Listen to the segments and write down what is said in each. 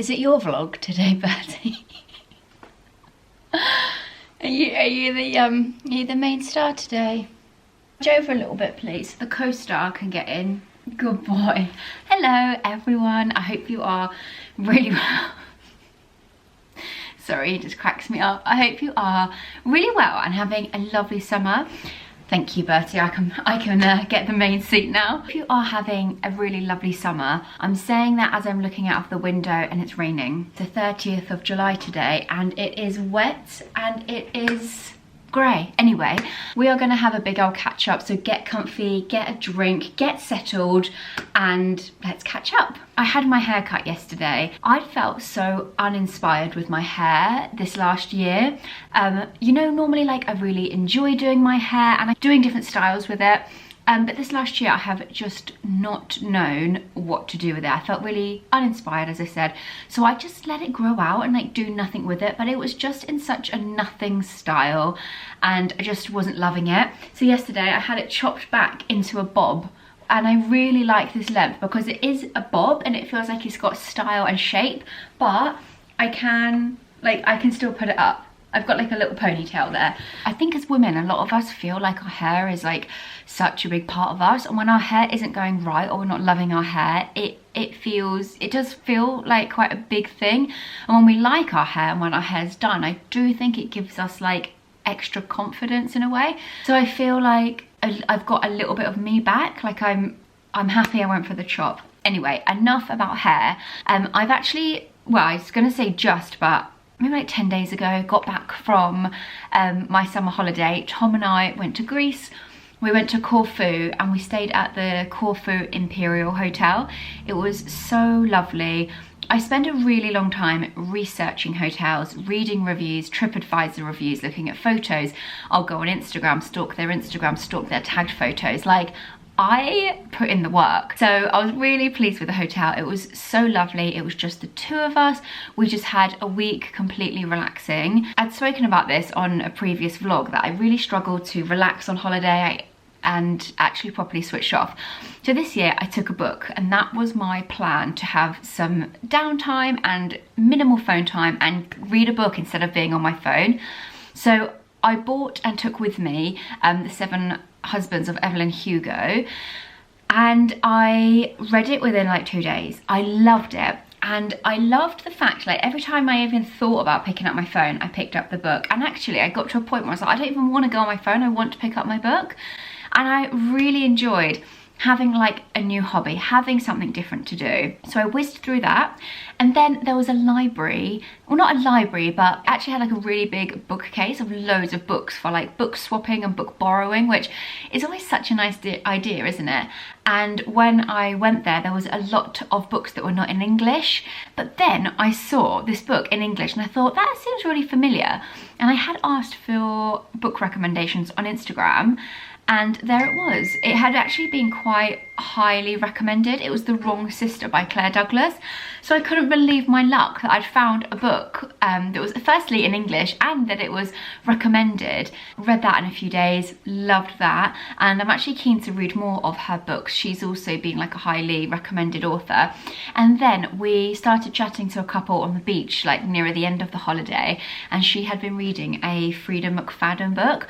Is it your vlog today, Bertie? Are you the main star today? Go over a little bit, please. The co-star can get in. Good boy. Hello, everyone. I hope you are really well. Sorry, it just cracks me up. I hope you are really well and having a lovely summer. Thank you, Bertie. I can get the main seat now. If you are having a really lovely summer, I'm saying that as I'm looking out of the window and it's raining. It's the 30th of July today and it is wet and it is grey. Anyway, we are going to have a big old catch up, so get comfy, get a drink, get settled, and let's catch up. I had my hair cut yesterday. I felt so uninspired with my hair this last year. You know, normally like I really enjoy doing my hair and I'm doing different styles with it. But this last year I have just not known what to do with it. I felt really uninspired, as I said. So I just let it grow out and like do nothing with it. But it was just in such a nothing style and I just wasn't loving it. So yesterday I had it chopped back into a bob. And I really like this length because it is a bob and it feels like it's got style and shape. But I can still put it up. I've got like a little ponytail there. I think as women, a lot of us feel like our hair is like such a big part of us. And when our hair isn't going right or we're not loving our hair, it does feel like quite a big thing. And when we like our hair and when our hair's done, I do think it gives us like extra confidence in a way. So I feel like I've got a little bit of me back. Like I'm happy I went for the chop. Anyway, enough about hair. I've actually, well, I was gonna say just, but maybe like 10 days ago, got back from my summer holiday. Tom and I went to Greece. We went to Corfu and we stayed at the Corfu Imperial Hotel. It was so lovely. I spend a really long time researching hotels, reading reviews, TripAdvisor reviews, looking at photos. I'll go on Instagram, stalk their tagged photos. Like, I put in the work. So I was really pleased with the hotel. It was so lovely. It was just the two of us. We just had a week completely relaxing. I'd spoken about this on a previous vlog that I really struggled to relax on holiday and actually properly switch off. So this year I took a book and that was my plan, to have some downtime and minimal phone time and read a book instead of being on my phone. So I bought and took with me The 7 Husbands of Evelyn Hugo, and I read it within like 2 days. I loved it. And I loved the fact, like, every time I even thought about picking up my phone, I picked up the book. And actually I got to a point where I was like, I don't even want to go on my phone, I want to pick up my book. And I really enjoyed having like a new hobby, having something different to do. So I whizzed through that. And then there was a library, well, not a library, but actually had like a really big bookcase of loads of books for like book swapping and book borrowing, which is always such a nice idea, isn't it? And when I went there was a lot of books that were not in English, but then I saw this book in English and I thought, that seems really familiar. And I had asked for book recommendations on Instagram, and there it was. It had actually been quite highly recommended. It was The Wrong Sister by Claire Douglas. So I couldn't believe my luck that I'd found a book that was firstly in English and that it was recommended. Read that in a few days, loved that. And I'm actually keen to read more of her books. She's also been like a highly recommended author. And then we started chatting to a couple on the beach, like nearer the end of the holiday. And she had been reading a Frida McFadden book,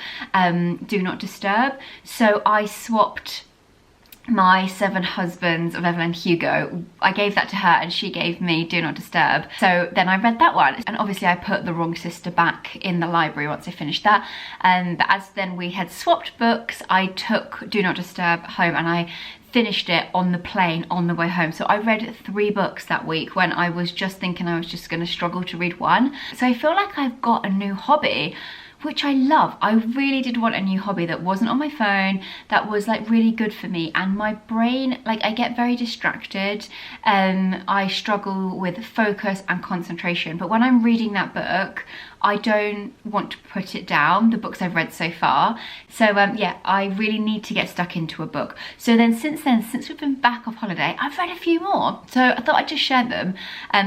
Do Not Disturb. So I swapped my 7 Husbands of Evelyn Hugo. I gave that to her and she gave me Do Not Disturb. So then I read that one, and obviously I put The Wrong Sister back in the library once I finished that. But as then we had swapped books, I took Do Not Disturb home and I finished it on the plane on the way home. So I read 3 books that week when I was just thinking I was just going to struggle to read one. So I feel like I've got a new hobby, which I love. I really did want a new hobby that wasn't on my phone, that was like really good for me. And my brain, like, I get very distracted. I struggle with focus and concentration. But when I'm reading that book, I don't want to put it down, the books I've read so far. So yeah, I really need to get stuck into a book. So then since we've been back off holiday, I've read a few more. So I thought I'd just share them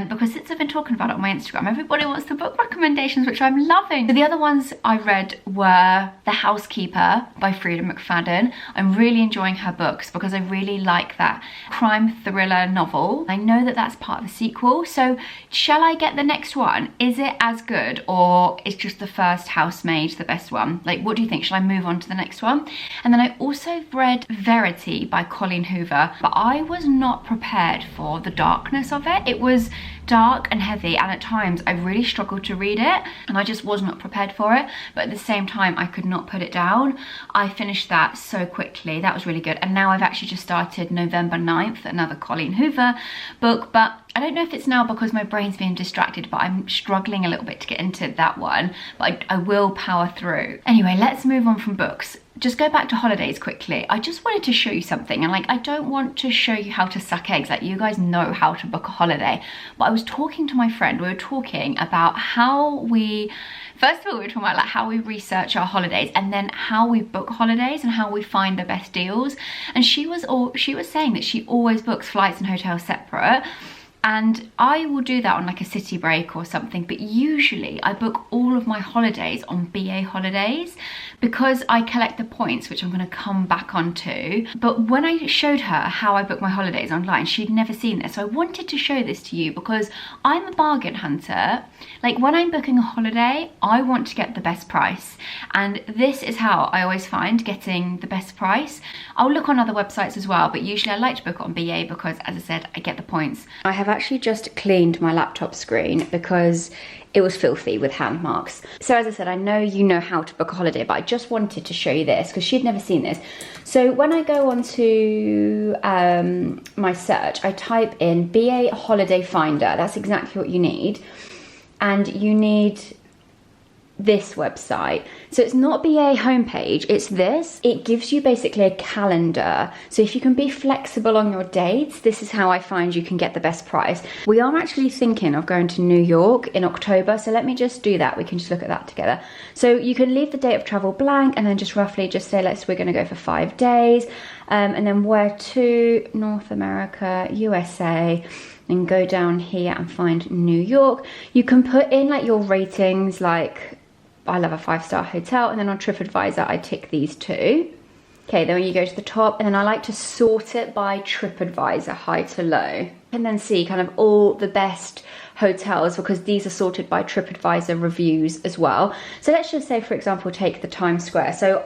because since I've been talking about it on my Instagram, everybody wants the book recommendations, which I'm loving. So the other ones I read were The Housekeeper by Frida McFadden. I'm really enjoying her books because I really like that crime thriller novel. I know that that's part of the sequel, so shall I get the next one? Is it as good, or is just the first Housemaid the best one? Like, what do you think? Shall I move on to the next one? And then I also read Verity by Colleen Hoover, but I was not prepared for the darkness of it. It was dark and heavy, and at times I really struggled to read it, and I just was not prepared for it, but at the same time I could not put it down. I finished that so quickly. That was really good. And now I've actually just started November 9th, another Colleen Hoover book, but I don't know if it's now because my brain's being distracted, but I'm struggling a little bit to get into that one, but I will power through. Anyway, let's move on from books. Just go back to holidays quickly. I just wanted to show you something, and like, I don't want to show you how to suck eggs, like you guys know how to book a holiday, but I was talking to my friend, we were talking about how we, first of all, we were talking about like how we research our holidays, and then how we book holidays and how we find the best deals. And she was saying that she always books flights and hotels separate. And I will do that on like a city break or something, but usually I book all of my holidays on BA Holidays because I collect the points, which I'm going to come back onto. But when I showed her how I book my holidays online, she'd never seen this. So I wanted to show this to you because I'm a bargain hunter. Like, when I'm booking a holiday, I want to get the best price. And this is how I always find getting the best price. I'll look on other websites as well, but usually I like to book it on BA because, as I said, I get the points. I have actually just cleaned my laptop screen because it was filthy with hand marks. So as I said, I know you know how to book a holiday, but I just wanted to show you this because she'd never seen this. So when I go onto my search, I type in BA Holiday Finder. That's exactly what you need. And you need this website. So it's not BA homepage, it's this. It gives you basically a calendar. So if you can be flexible on your dates, this is how I find you can get the best price. We are actually thinking of going to New York in October, so let me just do that. We can just look at that together. So you can leave the date of travel blank and then just roughly just say, we're going to go for 5 days, and then where to, North America, USA, and go down here and find New York. You can put in like your ratings, like I love a 5-star hotel, and then on TripAdvisor I tick these two. Okay, then when you go to the top, and then I like to sort it by TripAdvisor, high to low, and then see kind of all the best hotels because these are sorted by TripAdvisor reviews as well. So let's just say, for example, take the Times Square. So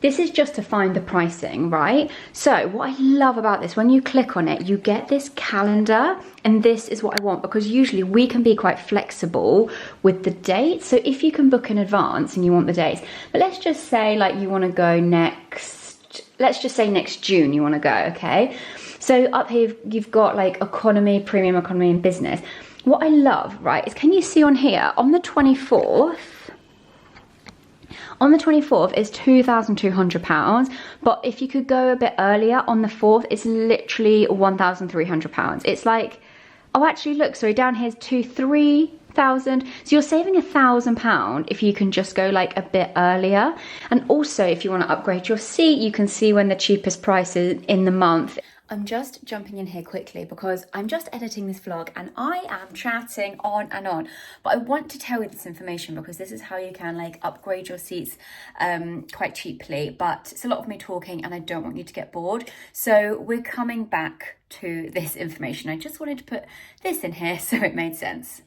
this is just to find the pricing, right? So what I love about this, when you click on it, you get this calendar, and this is what I want because usually we can be quite flexible with the dates. So if you can book in advance and you want the dates, but let's just say like you want to go let's just say next June you want to go, okay? So up here you've got like economy, premium economy, and business. What I love, right, is can you see on here, on the 24th, is £2,200, but if you could go a bit earlier on the 4th, it's literally £1,300. It's like, oh, actually, look, sorry, down here's 3,000. So you're saving £1,000 if you can just go like a bit earlier. And also, if you want to upgrade your seat, you can see when the cheapest price is in the month. I'm just jumping in here quickly because I'm just editing this vlog and I am chatting on and on, but I want to tell you this information because this is how you can like upgrade your seats quite cheaply, but it's a lot of me talking and I don't want you to get bored. So we're coming back to this information. I just wanted to put this in here so it made sense.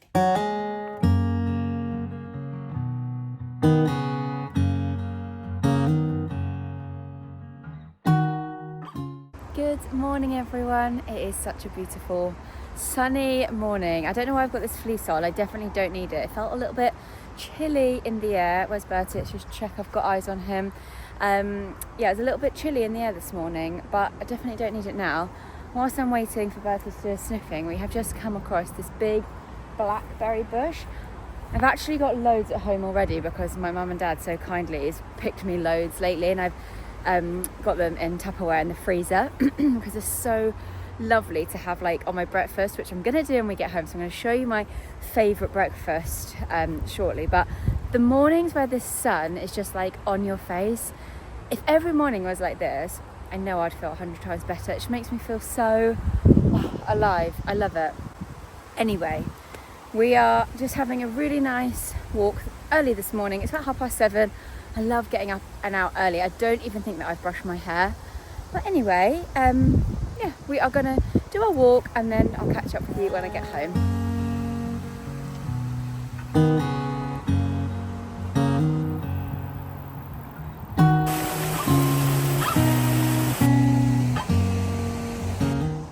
Good morning everyone. It is such a beautiful sunny morning. I don't know why I've got this fleece on. I definitely don't need it. It felt a little bit chilly in the air. Where's Bertie? Let's just check I've got eyes on him. Yeah, it was a little bit chilly in the air this morning, but I definitely don't need it now. Whilst I'm waiting for Bertie to do a sniffing, we have just come across this big blackberry bush. I've actually got loads at home already because my mum and dad so kindly has picked me loads lately, and I've got them in Tupperware in the freezer because it's so lovely to have like on my breakfast, which I'm gonna do when we get home. So I'm gonna show you my favourite breakfast shortly. But the mornings where the sun is just like on your face, if every morning was like this, I know I'd feel 100 times better. It just makes me feel so alive. I love it. Anyway, we are just having a really nice walk early this morning. It's about 7:30. I love getting up and out early. I don't even think that I've brushed my hair. But anyway, yeah, we are gonna do a walk and then I'll catch up with you when I get home.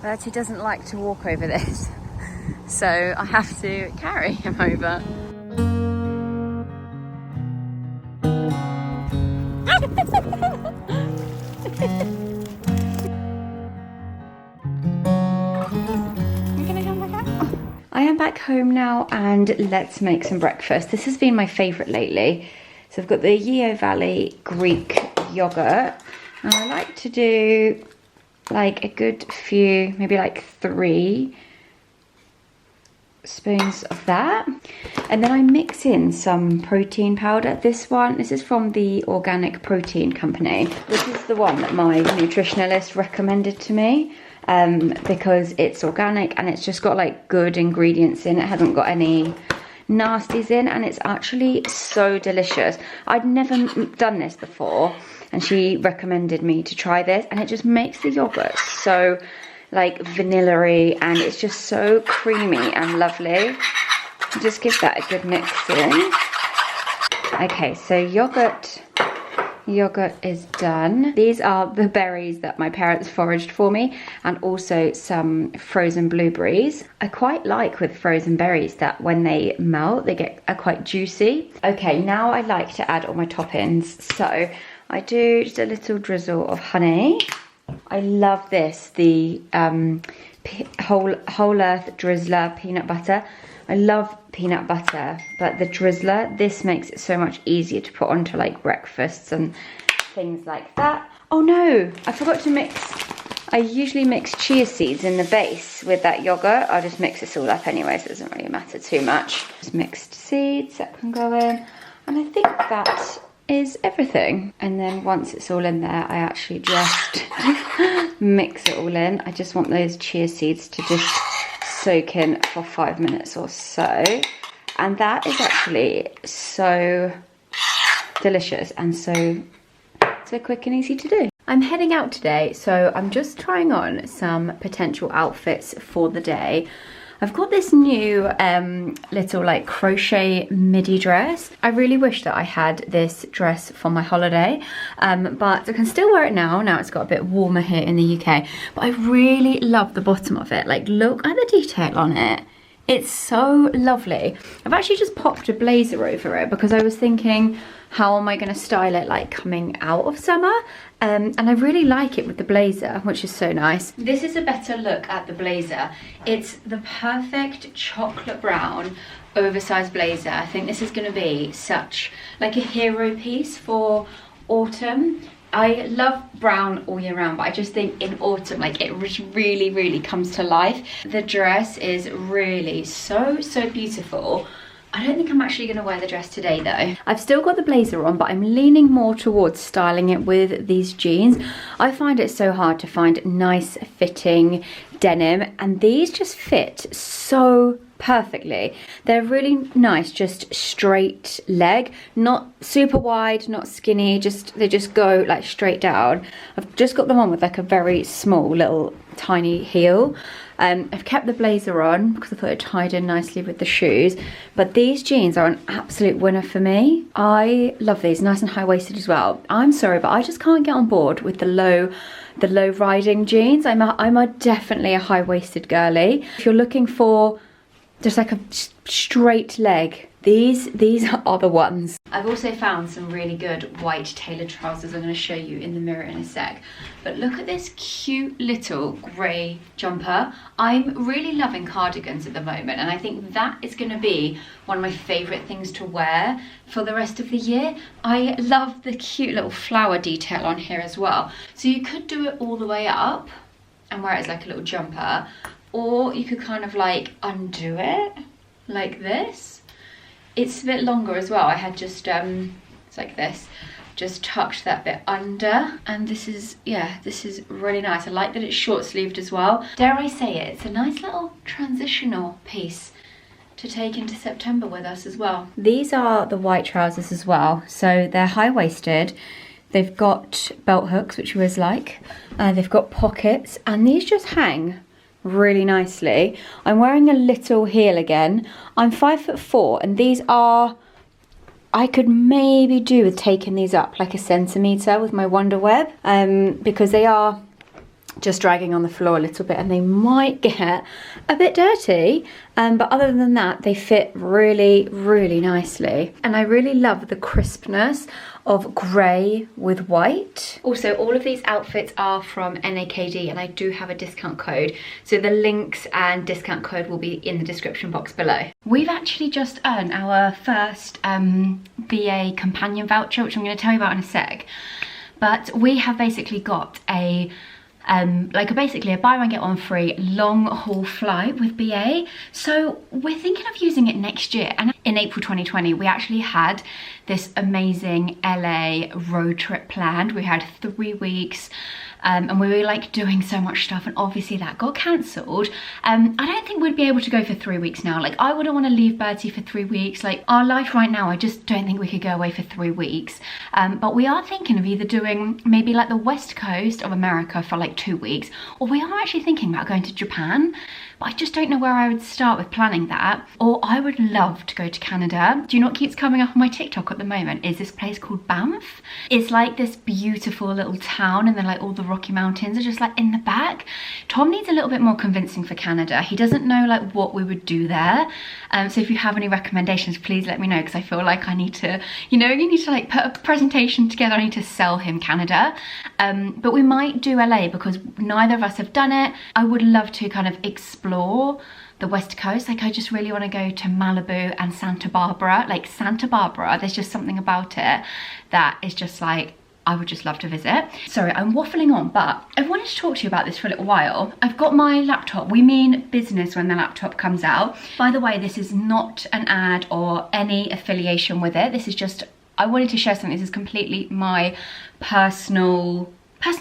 Bertie doesn't like to walk over this, so I have to carry him over. I am back home now and let's make some breakfast. This has been my favourite lately. So I've got the Yeo Valley Greek yogurt and I like to do like a good few, maybe like 3 spoons of that. And then I mix in some protein powder. This is from the Organic Protein Company. This is the one that my nutritionalist recommended to me. Because it's organic and it's just got like good ingredients in it, hasn't got any nasties in, and it's actually so delicious. I'd never done this before and she recommended me to try this, and it just makes the yogurt so like vanilla-y and it's just so creamy and lovely. Just give that a good mix in. Okay, so yogurt is done. These are the berries that my parents foraged for me, and also some frozen blueberries. I quite like with frozen berries that when they melt they are quite juicy. Okay, now I like to add all my toppings. So I do just a little drizzle of honey. I love this, the whole earth drizzler peanut butter. I love peanut butter, but the drizzler, this makes it so much easier to put onto like breakfasts and things like that. Oh no, I forgot to mix. I usually mix chia seeds in the base with that yogurt. I'll just mix this all up anyway, so it doesn't really matter too much. Just mixed seeds, that can go in. And I think that is everything. And then once it's all in there, I actually just mix it all in. I just want those chia seeds to just soak in for 5 minutes or so, and that is actually so delicious and so quick and easy to do. I'm heading out today, so I'm just trying on some potential outfits for the day. I've got this new little like crochet midi dress. I really wish that I had this dress for my holiday, but I can still wear it now. Now it's got a bit warmer here in the UK, but I really love the bottom of it. Like, look at the detail on it. It's so lovely. I've actually just popped a blazer over it because I was thinking, how am I going to style it like coming out of summer? And I really like it with the blazer, which is so nice. This is a better look at the blazer. It's the perfect chocolate brown oversized blazer. I think this is going to be such like a hero piece for autumn. I love brown all year round, but I just think in autumn, like, it really, really comes to life. The dress is really so beautiful. I don't think I'm actually going to wear the dress today though. I've still got the blazer on, but I'm leaning more towards styling it with these jeans. I find it so hard to find nice fitting denim, and these just fit so perfectly. They're really nice, just straight leg, not super wide, not skinny, they just go like straight down. I've just got them on with like a very small little tiny heel. I've kept the blazer on because I thought it tied in nicely with the shoes, but these jeans are an absolute winner for me. I love these, nice and high-waisted as well. I'm sorry, but I just can't get on board with the low riding jeans. I'm definitely a high-waisted girly. If you're looking for just like a straight leg, these are the ones. I've also found some really good white tailored trousers I'm going to show you in the mirror in a sec. But look at this cute little grey jumper. I'm really loving cardigans at the moment, and I think that is going to be one of my favourite things to wear for the rest of the year. I love the cute little flower detail on here as well. So you could do it all the way up and wear it as like a little jumper, or you could kind of like undo it like this. It's a bit longer as well. I had just, it's like this, just tucked that bit under. And this is, yeah, this is really nice. I like that it's short sleeved as well. Dare I say it, it's a nice little transitional piece to take into September with us as well. These are the white trousers as well. So they're high-waisted. They've got belt hooks, which we always like. They've got pockets, and these just hang really nicely. I'm wearing a little heel again. I'm 5'4", and these are, I could maybe do with taking these up like a centimetre with my Wonder Web, because they are just dragging on the floor a little bit and they might get a bit dirty, but other than that they fit really, really nicely. And I really love the crispness of grey with white. Also, all of these outfits are from NAKD, and I do have a discount code, so the links and discount code will be in the description box below. We've actually just earned our first BA companion voucher, which I'm going to tell you about in a sec, but we have basically got a basically a buy one get one free long haul flight with BA. So we're thinking of using it next year. And in April 2020, we actually had this amazing LA road trip planned. We had 3 weeks, and we were like doing so much stuff, and obviously that got cancelled. I don't think we'd be able to go for 3 weeks now. Like, I wouldn't want to leave Bertie for 3 weeks. Like, our life right now, I just don't think we could go away for 3 weeks. But we are thinking of either doing maybe like the west coast of America for like 2 weeks, or we are actually thinking about going to Japan. But I just don't know where I would start with planning that. Or I would love to go to Canada. Do you know what keeps coming up on my TikTok at the moment is this place called Banff. It's like this beautiful little town, and then like all the Rocky Mountains are just like in the back. Tom needs a little bit more convincing for Canada. He doesn't know like what we would do there. So if you have any recommendations, please let me know, because I feel like I need to, you need to like put a presentation together. I need to sell him Canada. But we might do LA because neither of us have done it. I would love to kind of explore the west coast. Like, I just really want to go to Malibu and Santa Barbara. Like, Santa Barbara, there's just something about it that is just like, I would just love to visit. Sorry, I'm waffling on, but I wanted to talk to you about this for a little while. I've got my laptop. We mean business when the laptop comes out. By the way, this is not an ad or any affiliation with it. This is just, I wanted to share something. This is completely my personal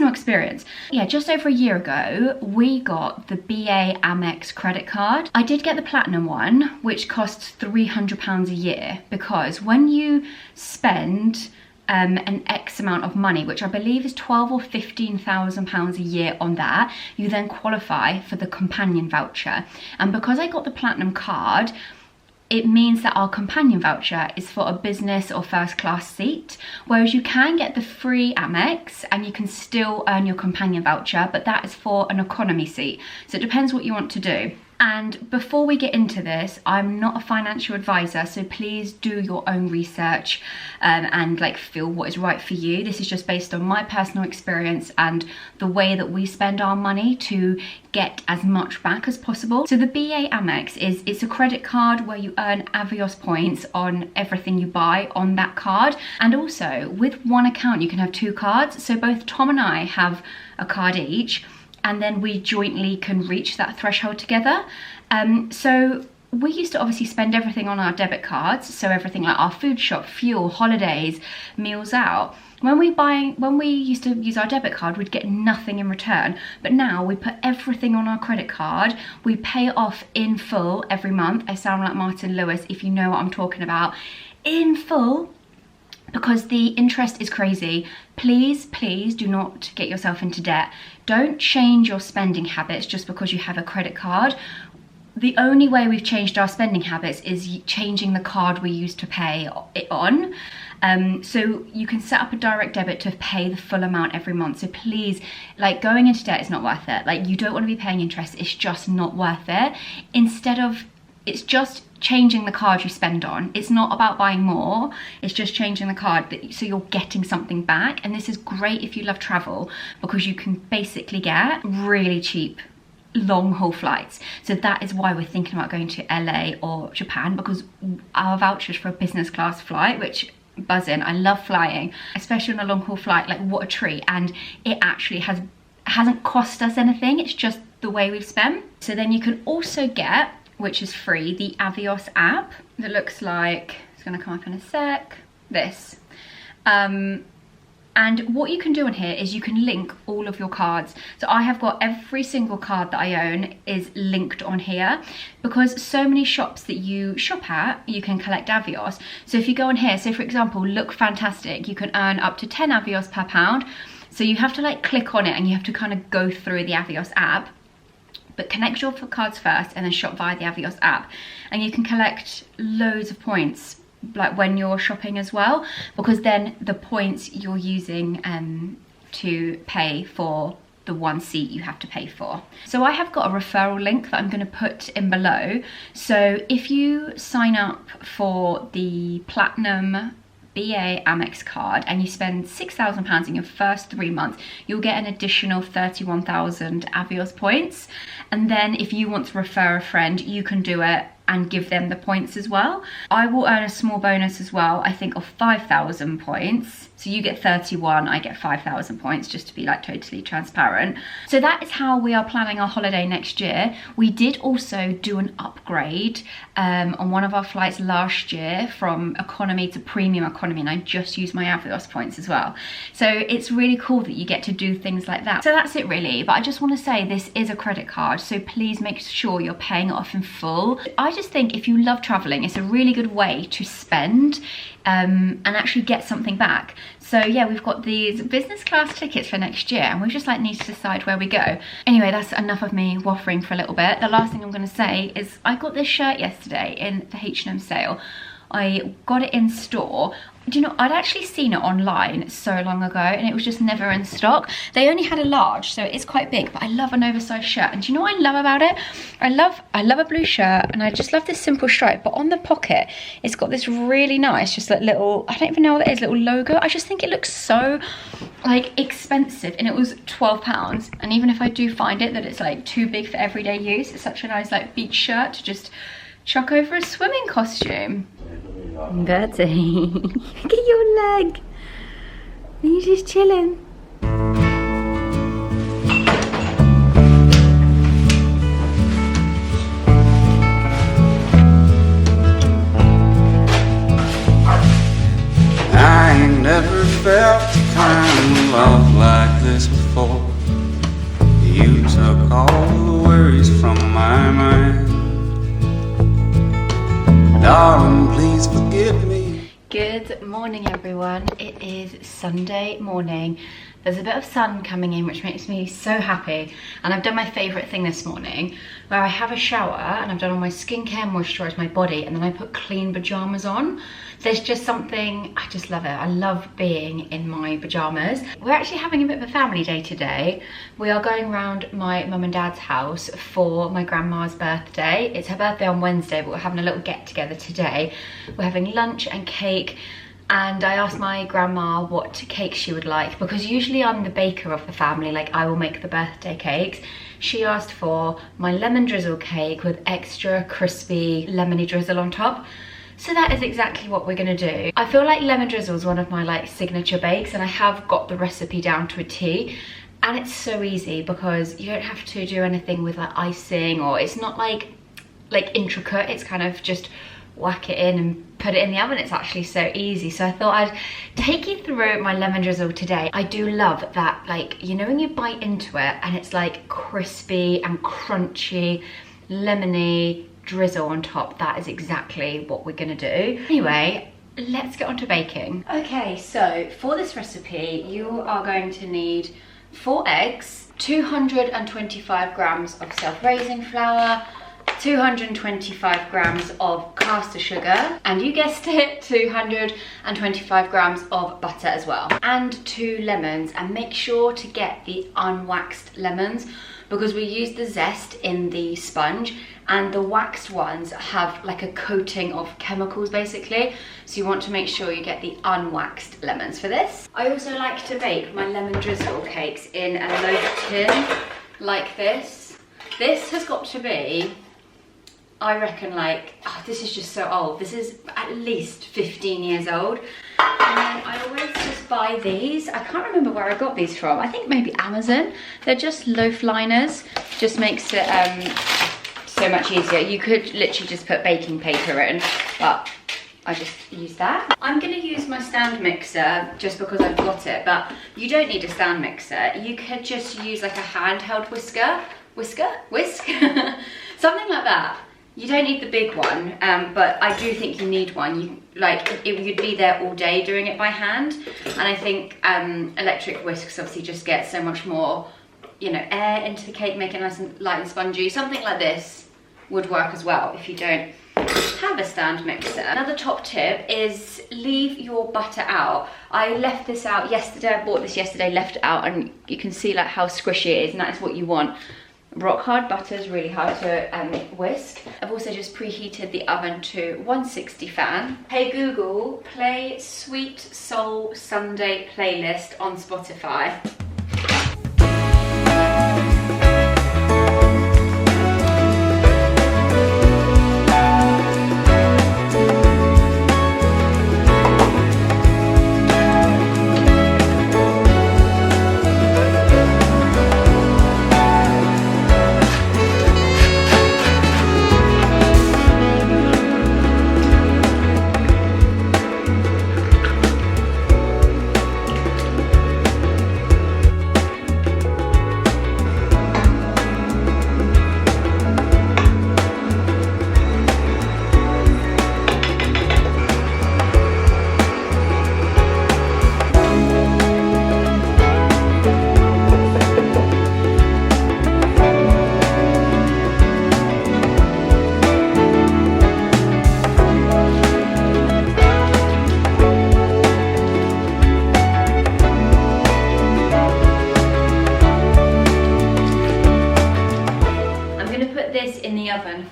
experience. Yeah, just over a year ago, we got the BA Amex credit card. I did get the platinum one, which costs £300 a year, because when you spend an X amount of money, which I believe is 12 or 15,000 pounds a year on that, you then qualify for the companion voucher. And because I got the platinum card, it means that our companion voucher is for a business or first class seat, whereas you can get the free Amex and you can still earn your companion voucher, but that is for an economy seat. So it depends what you want to do. And before we get into this, I'm not a financial advisor, so please do your own research and like feel what is right for you. This is just based on my personal experience and the way that we spend our money to get as much back as possible. So the BA Amex it's a credit card where you earn Avios points on everything you buy on that card. And also with one account, you can have 2 cards. So both Tom and I have a card each, and then we jointly can reach that threshold together. So we used to obviously spend everything on our debit cards, so everything like our food shop, fuel, holidays, meals out. When we used to use our debit card, we'd get nothing in return. But now we put everything on our credit card. We pay it off in full every month. I sound like Martin Lewis, if you know what I'm talking about. In full, because the interest is crazy. Please, please do not get yourself into debt. Don't change your spending habits just because you have a credit card. The only way we've changed our spending habits is changing the card we used to pay it on. So you can set up a direct debit to pay the full amount every month. So please, like, going into debt is not worth it. Like, you don't want to be paying interest. It's just not worth it. It's just changing the card you spend on. It's not about buying more, it's just changing the card so you're getting something back. And this is great if you love travel, because you can basically get really cheap long haul flights. So that is why we're thinking about going to LA or Japan, because our vouchers for a business class flight, which buzzing, I love flying, especially on a long haul flight, like what a treat. And it actually hasn't cost us anything, it's just the way we've spent. So then you can also get, which is free, the Avios app that looks like, it's gonna come up in a sec, this. And what you can do on here is you can link all of your cards. So I have got every single card that I own is linked on here, because so many shops that you shop at, you can collect Avios. So if you go on here, so for example, Look Fantastic, you can earn up to 10 Avios per pound. So you have to like click on it and you have to kind of go through the Avios app. But connect your cards first and then shop via the Avios app. And you can collect loads of points like when you're shopping as well, because then the points you're using to pay for the one seat you have to pay for. So I have got a referral link that I'm going to put in below. So if you sign up for the Platinum BA Amex card and you spend £6,000 in your first 3 months, you'll get an additional 31,000 Avios points. And then if you want to refer a friend, you can do it and give them the points as well. I will earn a small bonus as well, I think of 5,000 points. So you get 31, I get 5,000 points, just to be like totally transparent. So that is how we are planning our holiday next year. We did also do an upgrade on one of our flights last year from economy to premium economy, and I just used my Avios points as well. So it's really cool that you get to do things like that. So that's it really, but I just want to say this is a credit card, so please make sure you're paying it off in full. I just think if you love traveling, it's a really good way to spend and actually get something back. So yeah, we've got these business class tickets for next year and we just like need to decide where we go. Anyway, that's enough of me waffling for a little bit. The last thing I'm going to say is I got this shirt yesterday in the H&M sale. I got it in store. Do you know, I'd actually seen it online so long ago and it was just never in stock. They only had a large, so it's quite big, but I love an oversized shirt. And do you know what I love about it? I love a blue shirt and I just love this simple stripe, but on the pocket, it's got this really nice, just like little, I don't even know what that is, little logo. I just think it looks so like expensive, and it was £12. And even if I do find it that it's like too big for everyday use, it's such a nice like beach shirt to just chuck over a swimming costume. Bertie, look at your leg. Are you just chilling? I ain't never felt the kind of love like this before. You took all the worries from my mind. Darling, please forgive me. Good morning, everyone. It is Sunday morning. There's a bit of sun coming in, which makes me so happy. And I've done my favourite thing this morning, where I have a shower and I've done all my skincare, moisturised my body, and then I put clean pyjamas on. There's just something, I just love it. I love being in my pyjamas. We're actually having a bit of a family day today. We are going around my mum and dad's house for my grandma's birthday. It's her birthday on Wednesday, but we're having a little get together today. We're having lunch and cake. And I asked my grandma what cake she would like, because usually I'm the baker of the family, like I will make the birthday cakes. She asked for my lemon drizzle cake with extra crispy lemony drizzle on top. So that is exactly what we're gonna do. I feel like lemon drizzle is one of my like signature bakes, and I have got the recipe down to a T. And it's so easy because you don't have to do anything with like icing, or it's not like intricate. It's kind of just whack it in and put it in the oven. It's actually so easy. So I thought I'd take you through my lemon drizzle today. I do love that, like, you know when you bite into it and it's like crispy and crunchy, lemony drizzle on top. That is exactly what we're gonna do. Anyway, let's get on to baking. Okay, so for this recipe, you are going to need 4 eggs, 225 grams of self-raising flour, 225 grams of caster sugar, and you guessed it, 225 grams of butter as well, and 2 lemons. And make sure to get the unwaxed lemons, because we use the zest in the sponge and the waxed ones have like a coating of chemicals basically, so you want to make sure you get the unwaxed lemons for this. I also like to bake my lemon drizzle cakes in a loaf tin like this. This has got to be, I reckon, like, oh, this is just so old. This is at least 15 years old. And then I always just buy these. I can't remember where I got these from. I think maybe Amazon. They're just loaf liners. Just makes it so much easier. You could literally just put baking paper in, but I just use that. I'm gonna use my stand mixer just because I've got it, but you don't need a stand mixer. You could just use like a handheld whisk, something like that. You don't need the big one, but I do think you need one. You'd be there all day doing it by hand, and I think electric whisks obviously just get so much more, you know, air into the cake, make it nice and light and spongy. Something like this would work as well if you don't have a stand mixer. Another top tip is leave your butter out. I left this out yesterday. I bought this yesterday, left it out, and you can see like how squishy it is, and that is what you want. Rock hard butter is really hard to whisk. I've also just preheated the oven to 160 fan. Hey Google, play Sweet Soul Sunday playlist on Spotify.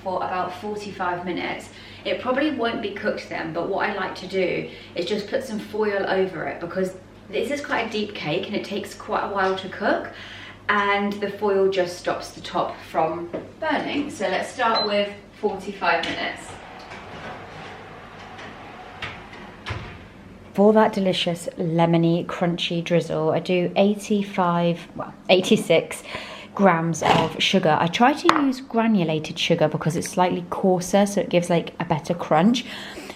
For about 45 minutes. It probably won't be cooked then, but what I like to do is just put some foil over it, because this is quite a deep cake and it takes quite a while to cook, and the foil just stops the top from burning. So let's start with 45 minutes. For that delicious lemony crunchy drizzle, I do 86 grams of sugar. I try to use granulated sugar because it's slightly coarser, so it gives like a better crunch,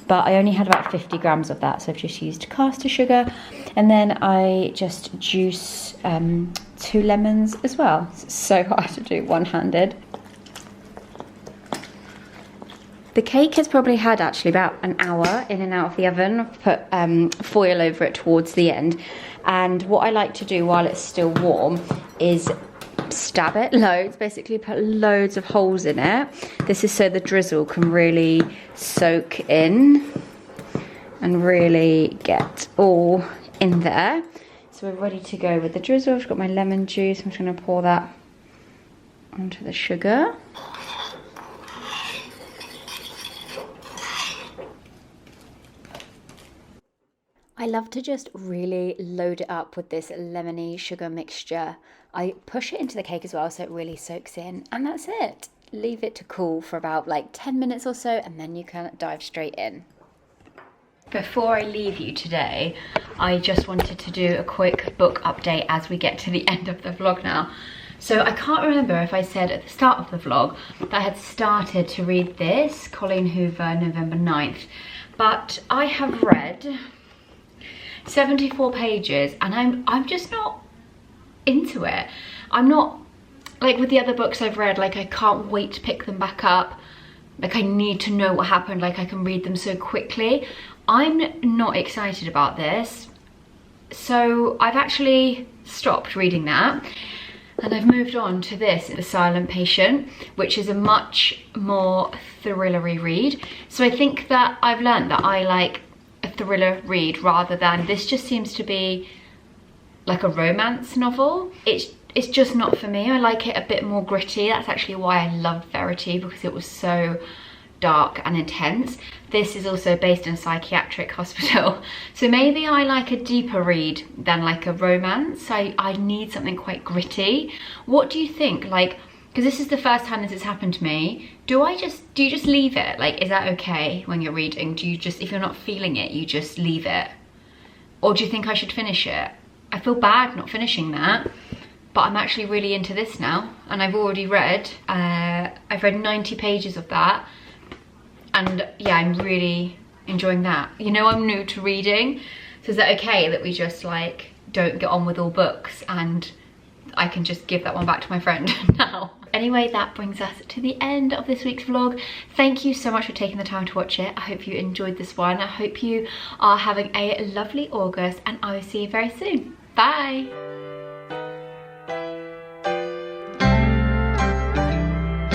but I only had about 50 grams of that, so I've just used caster sugar. And then I just juice 2 lemons as well. It's so hard to do one-handed. The cake has probably had actually about an hour in and out of the oven. I've put foil over it towards the end, and what I like to do while it's still warm is stab it loads, basically put loads of holes in it. This is so the drizzle can really soak in and really get all in there. So we're ready to go with the drizzle. I've got my lemon juice. I'm just going to pour that onto the sugar. I love to just really load it up with this lemony sugar mixture. I push it into the cake as well so it really soaks in, and that's it. Leave it to cool for about like 10 minutes or so, and then you can dive straight in. Before I leave you today, I just wanted to do a quick book update as we get to the end of the vlog now. So I can't remember if I said at the start of the vlog that I had started to read this, Colleen Hoover, November 9th, but I have read 74 pages and I'm just not into it. I'm not like with the other books I've read, like I can't wait to pick them back up, like I need to know what happened, like I can read them so quickly. I'm not excited about this, so I've actually stopped reading that and I've moved on to this, The Silent Patient, which is a much more thrillery read. So I think that I've learned that I like a thriller read rather than, this just seems to be like a romance novel. It's just not for me. I like it a bit more gritty. That's actually why I loved Verity, because it was so dark and intense. This is also based in a psychiatric hospital, so maybe I like a deeper read than like a romance. I need something quite gritty. What do you think? Like, because this is the first time this has happened to me, do you just leave it? Like, is that okay when you're reading? Do you just, if you're not feeling it, you just leave it? Or do you think I should finish it? I feel bad not finishing that, but I'm actually really into this now, and I've already read, I've read 90 pages of that, and yeah, I'm really enjoying that. You know, I'm new to reading, so is that okay that we just like don't get on with all books and I can just give that one back to my friend now? Anyway, that brings us to the end of this week's vlog. Thank you so much for taking the time to watch it. I hope you enjoyed this one. I hope you are having a lovely August, and I will see you very soon. Bye.